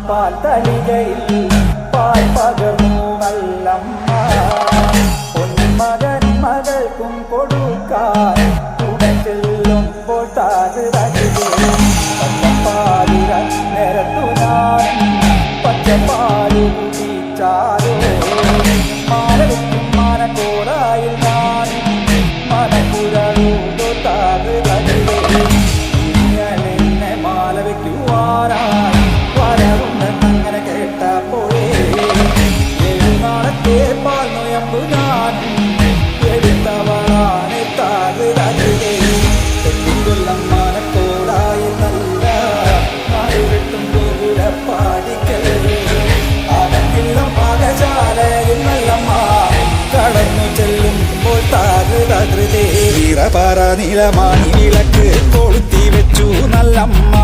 പാൽ തളികയിൽ പാൽ പകർന്നു നല്ലമ്മ പൊന്മകൻ മകൾക്കും കൊടുക്കാൻ കൂടെ ചെല്ലുമ്പോൾ പച്ചപ്പാലിര നിരത്തു ഞാൻ പച്ചപ്പാലു കുടിച്ചാലോ മാലവയ്ക്കും മാനക്കോടായിൽ ഞാൻ മനക്കുഴലൂതോ ഇങ്ങനെ മാല വയ്ക്കുവാനായി വരവുണ്ടെന്നങ്ങനെ കേട്ടപ്പോഴേ നാളത്തെ പാൽ നൊയമ്പു ഞാൻ എടുത്തവളാണ് കൊല്ലം മാനക്കോടായി നല്ല മഴവിട്ടും പാടിക്കൽ അടക്കില്ലം പാകശാലയിൽ നല്ലമ്മ കടന്നു ചെല്ലുമ്പോൾ താകൃതേ പാറ നീലമാണി വിളക്ക് കൊളുത്തി വെച്ചു നല്ലമ്മ.